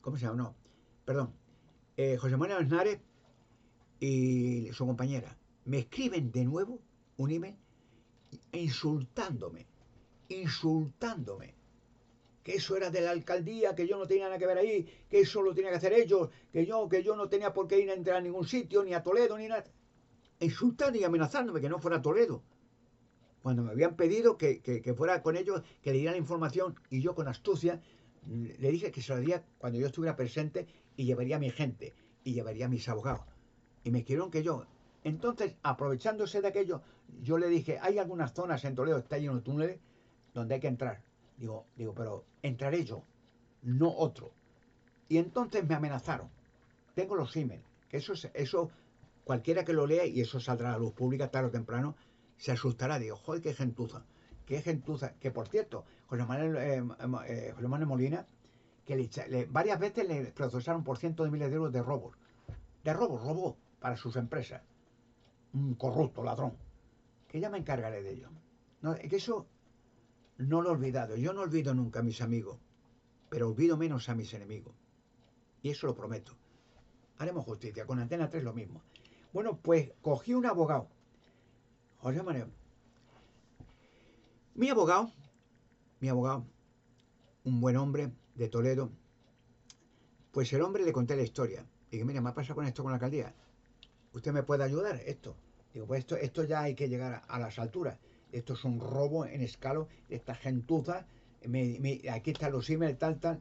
¿cómo se llama? No, perdón, José Manuel Aznares y su compañera me escriben de nuevo un email insultándome, insultándome, que eso era de la alcaldía, que yo no tenía nada que ver ahí, que eso lo tenía que hacer ellos, que yo no tenía por qué ir a entrar a ningún sitio, ni a Toledo, ni nada. Insultando y amenazándome que no fuera a Toledo. Cuando me habían pedido que fuera con ellos, que le diera la información, y yo con astucia le dije que se lo daría cuando yo estuviera presente y llevaría a mi gente y llevaría a mis abogados. Y me quieren que yo. Entonces, aprovechándose de aquello, yo le dije, hay algunas zonas en Toledo, está lleno de túneles, donde hay que entrar. Digo, pero entraré yo, no otro. Y entonces me amenazaron. Tengo los emails, que eso cualquiera que lo lea, y eso saldrá a la luz pública tarde o temprano, se asustará. Digo, joder, qué gentuza. Que por cierto, José Manuel Molina, que varias veces le procesaron por cientos de miles de euros de robos. Robó para sus empresas. Un corrupto, ladrón. Que ya me encargaré de ello. No, que eso no lo he olvidado. Yo no olvido nunca a mis amigos, pero olvido menos a mis enemigos. Y eso lo prometo. Haremos justicia. Con Antena 3 lo mismo. Bueno, pues cogí un abogado. José Manuel. Mi abogado, un buen hombre de Toledo, pues el hombre le conté la historia. Dije, mira, me ha pasado con esto con la alcaldía. ¿Usted me puede ayudar? Esto. Digo, pues esto ya hay que llegar a las alturas. Esto es un robo en escalo, esta gentuza. Aquí están los emails, tal.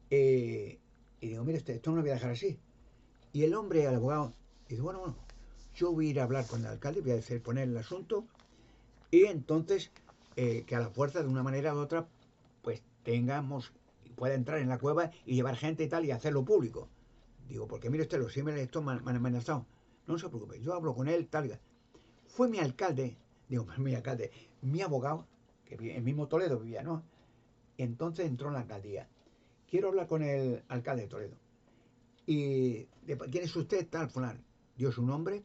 Y digo, mire, esto no lo voy a dejar así. Y el hombre, el abogado, dice, bueno, yo voy a ir a hablar con el alcalde, voy a decir, poner el asunto, y entonces que a la fuerza, de una manera u otra, pues pueda entrar en la cueva y llevar gente y tal, y hacerlo público. Digo, porque mire usted, los emails estos me han amenazado. No se preocupe, yo hablo con él, tal. Fue mi alcalde, mi abogado, que en mismo Toledo vivía, ¿no? Entonces entró en la alcaldía. Quiero hablar con el alcalde de Toledo. Y, ¿quién es usted? Tal, fulano. Dio su nombre.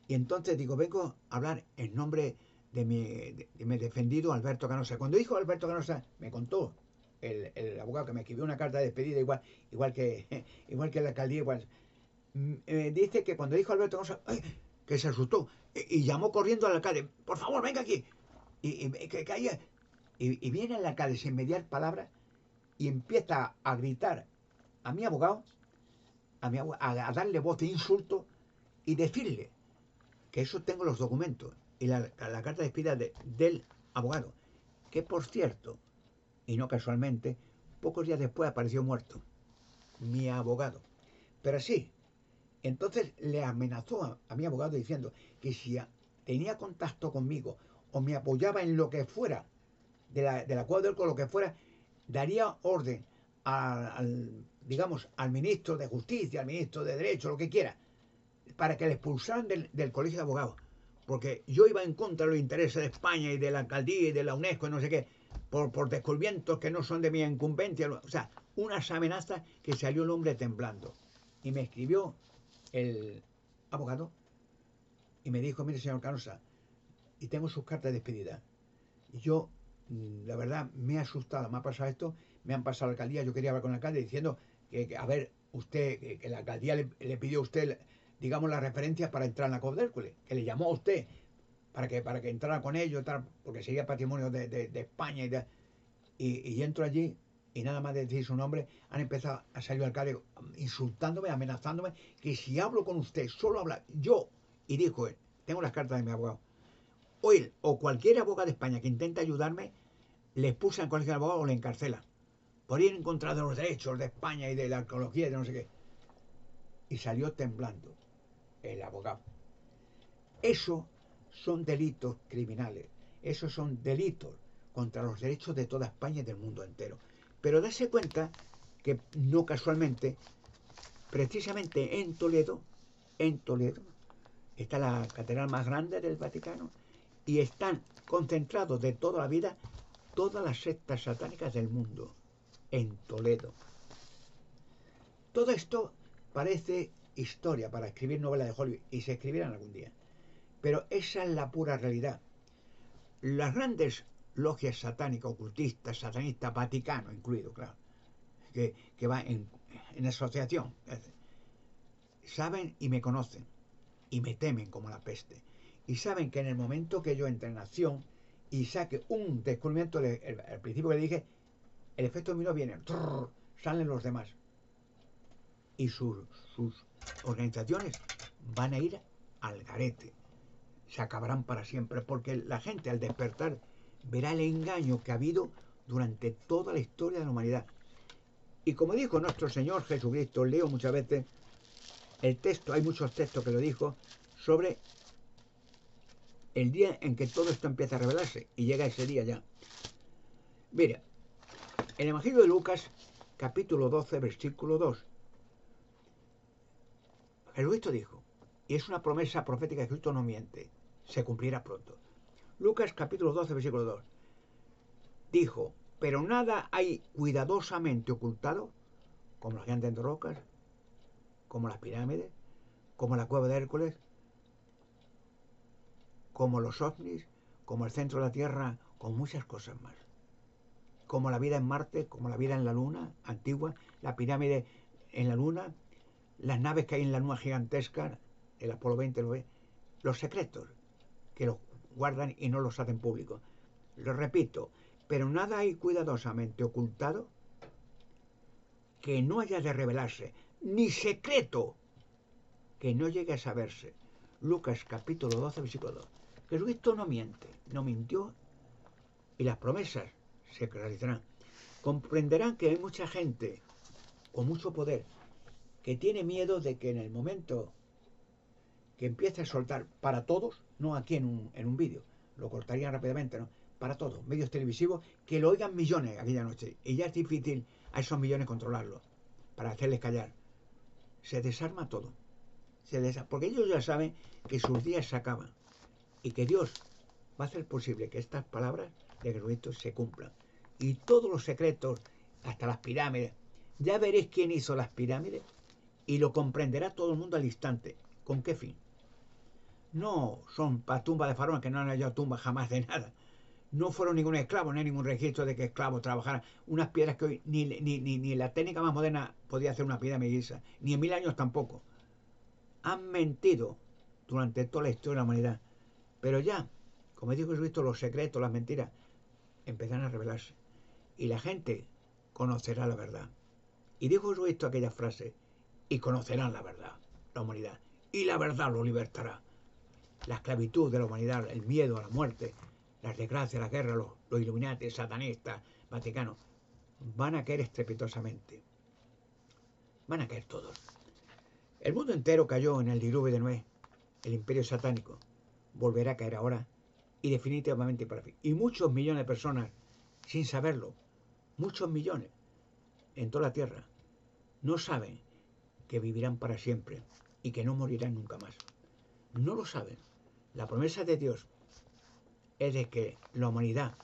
Y entonces digo, vengo a hablar en nombre de mi defendido Alberto Canosa. Cuando dijo Alberto Canosa, me contó el abogado que me escribió una carta de despedida, igual que la alcaldía, igual. Dice que cuando dijo Alberto Canosa, ¡ay!, que se asustó y llamó corriendo al alcalde, por favor, venga aquí. Y viene el alcalde sin mediar palabra y empieza a gritar a mi abogado, a darle voz de insulto y decirle que eso tengo los documentos y la carta de despedida del abogado, que por cierto, y no casualmente, pocos días después apareció muerto, mi abogado. Pero sí, entonces le amenazó a mi abogado diciendo que si tenía contacto conmigo o me apoyaba en lo que fuera, de la cuadra, con lo que fuera, daría orden al ministro de Justicia, al ministro de Derecho, lo que quiera, para que le expulsaran del colegio de abogados. Porque yo iba en contra de los intereses de España y de la alcaldía y de la UNESCO y no sé qué, por descubrimientos que no son de mi incumbencia. O sea, unas amenazas que salió el hombre temblando. Y me escribió el abogado y me dijo, mire, señor Canosa, y tengo sus cartas de despedida. Y yo, la verdad, me he asustado, me ha pasado esto, me han pasado a la alcaldía, yo quería hablar con el alcalde diciendo a ver, usted, que la alcaldía le pidió a usted, digamos, las referencias para entrar en la COP de Hércules, que le llamó a usted para que entrara con ellos, porque sería patrimonio de España y entro allí y nada más de decir su nombre, han empezado a salir el alcalde insultándome, amenazándome, que si hablo con usted, solo habla yo, y dijo él, tengo las cartas de mi abogado, o él o cualquier abogado de España que intenta ayudarme, le expulsan en colegio de abogados o le encarcelan por ir en contra de los derechos de España y de la arqueología y de no sé qué. Y salió temblando el abogado. Eso son delitos criminales, esos son delitos contra los derechos de toda España y del mundo entero. Pero dase cuenta que no casualmente, precisamente en Toledo, está la catedral más grande del Vaticano y están concentrados de toda la vida todas las sectas satánicas del mundo, en Toledo. Todo esto parece historia para escribir novelas de Hollywood, y se escribirán algún día. Pero esa es la pura realidad. Las grandes logias satánicas, ocultistas, satanistas, Vaticano incluido, claro, que va en asociación, saben y me conocen, y me temen como la peste. Y saben que en el momento que yo entre en acción y saque un descubrimiento, al principio que le dije, el efecto dominó viene, salen los demás. Y sus organizaciones van a ir al garete. Se acabarán para siempre, porque la gente al despertar verá el engaño que ha habido durante toda la historia de la humanidad. Y como dijo nuestro Señor Jesucristo, leo muchas veces el texto, hay muchos textos que lo dijo, sobre el día en que todo esto empieza a revelarse, y llega ese día ya. Mira, el Evangelio de Lucas, capítulo 12, versículo 2, Jesucristo dijo, y es una promesa profética que Cristo no miente, se cumplirá pronto. Lucas capítulo 12, versículo 2, dijo, pero nada hay cuidadosamente ocultado, como las grandes rocas, como las pirámides, como la cueva de Hércules, como los ovnis, como el centro de la Tierra, con muchas cosas más. Como la vida en Marte, como la vida en la Luna antigua, la pirámide en la Luna, las naves que hay en la Luna gigantesca, el Apolo 20 lo ve, los secretos que los guardan y no los hacen públicos. Lo repito, pero nada hay cuidadosamente ocultado que no haya de revelarse, ni secreto que no llegue a saberse. Lucas capítulo 12, versículo 2. Jesucristo no miente, no mintió, y las promesas se realizarán. Comprenderán que hay mucha gente con mucho poder que tiene miedo de que en el momento que empiece a soltar para todos, no aquí en un vídeo, lo cortarían rápidamente, ¿no? Para todos, medios televisivos, que lo oigan millones aquella noche, y ya es difícil a esos millones controlarlos, para hacerles callar. Se desarma todo, porque ellos ya saben que sus días se acaban, y que Dios va a hacer posible que estas palabras de Jesucristo se cumplan. Y todos los secretos, hasta las pirámides, ya veréis quién hizo las pirámides, y lo comprenderá todo el mundo al instante. ¿Con qué fin? No son para tumbas de faraones, que no han hallado tumbas jamás de nada. No fueron ningún esclavo, no hay ningún registro de que esclavos trabajaran. Unas piedras que hoy ni la técnica más moderna podía hacer una pirámide esa, ni en 1000 años tampoco. Han mentido durante toda la historia de la humanidad. Pero ya, como dijo Jesucristo, los secretos, las mentiras, empezarán a revelarse. Y la gente conocerá la verdad. Y dijo Jesucristo aquella frase, y conocerán la verdad, la humanidad. Y la verdad los libertará. La esclavitud de la humanidad, el miedo a la muerte, las desgracias, la guerra, los Illuminati, satanistas, Vaticano, van a caer estrepitosamente. Van a caer todos. El mundo entero cayó en el diluvio de Noé. El imperio satánico volverá a caer ahora y definitivamente para fin. Y muchos millones de personas, sin saberlo, muchos millones en toda la tierra, no saben que vivirán para siempre y que no morirán nunca más. No lo saben. La promesa de Dios es de que la humanidad,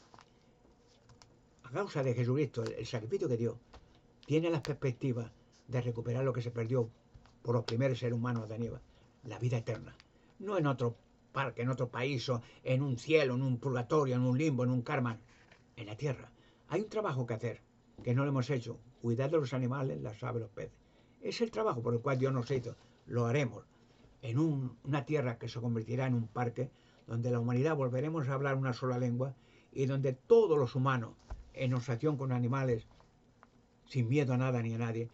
a causa de Jesucristo, el sacrificio que dio, tiene las perspectivas de recuperar lo que se perdió por los primeros seres humanos de Nieva, la vida eterna. No en otro parque, en otro país, o en un cielo, en un purgatorio, en un limbo, en un karma, en la tierra. Hay un trabajo que hacer, que no lo hemos hecho, cuidar de los animales, las aves, los peces. Es el trabajo por el cual Dios nos hizo. Lo haremos en una tierra que se convertirá en un parque, donde la humanidad volveremos a hablar una sola lengua y donde todos los humanos, en asociación con animales, sin miedo a nada ni a nadie,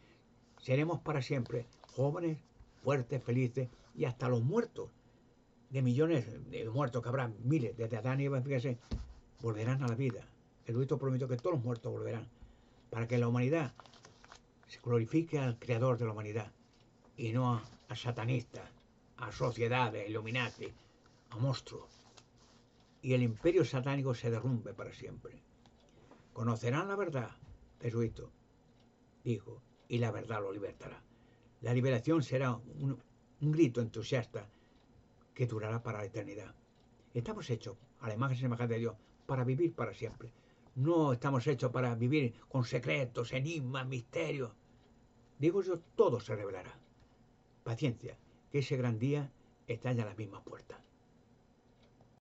seremos para siempre jóvenes, fuertes, felices, y hasta los muertos de millones de muertos que habrá, miles, desde Adán y Eva, fíjese, volverán a la vida. Jesucristo prometió que todos los muertos volverán, para que la humanidad se glorifique al creador de la humanidad y no a satanistas, a sociedades, Illuminati, a monstruos. Y el imperio satánico se derrumbe para siempre. Conocerán la verdad, Jesucristo dijo, y la verdad lo libertará. La liberación será un grito entusiasta que durará para la eternidad. Estamos hechos a la imagen y semejanza de Dios para vivir para siempre. No estamos hechos para vivir con secretos, enigmas, misterios. Digo yo, todo se revelará. Paciencia, que ese gran día está ya a las mismas puertas.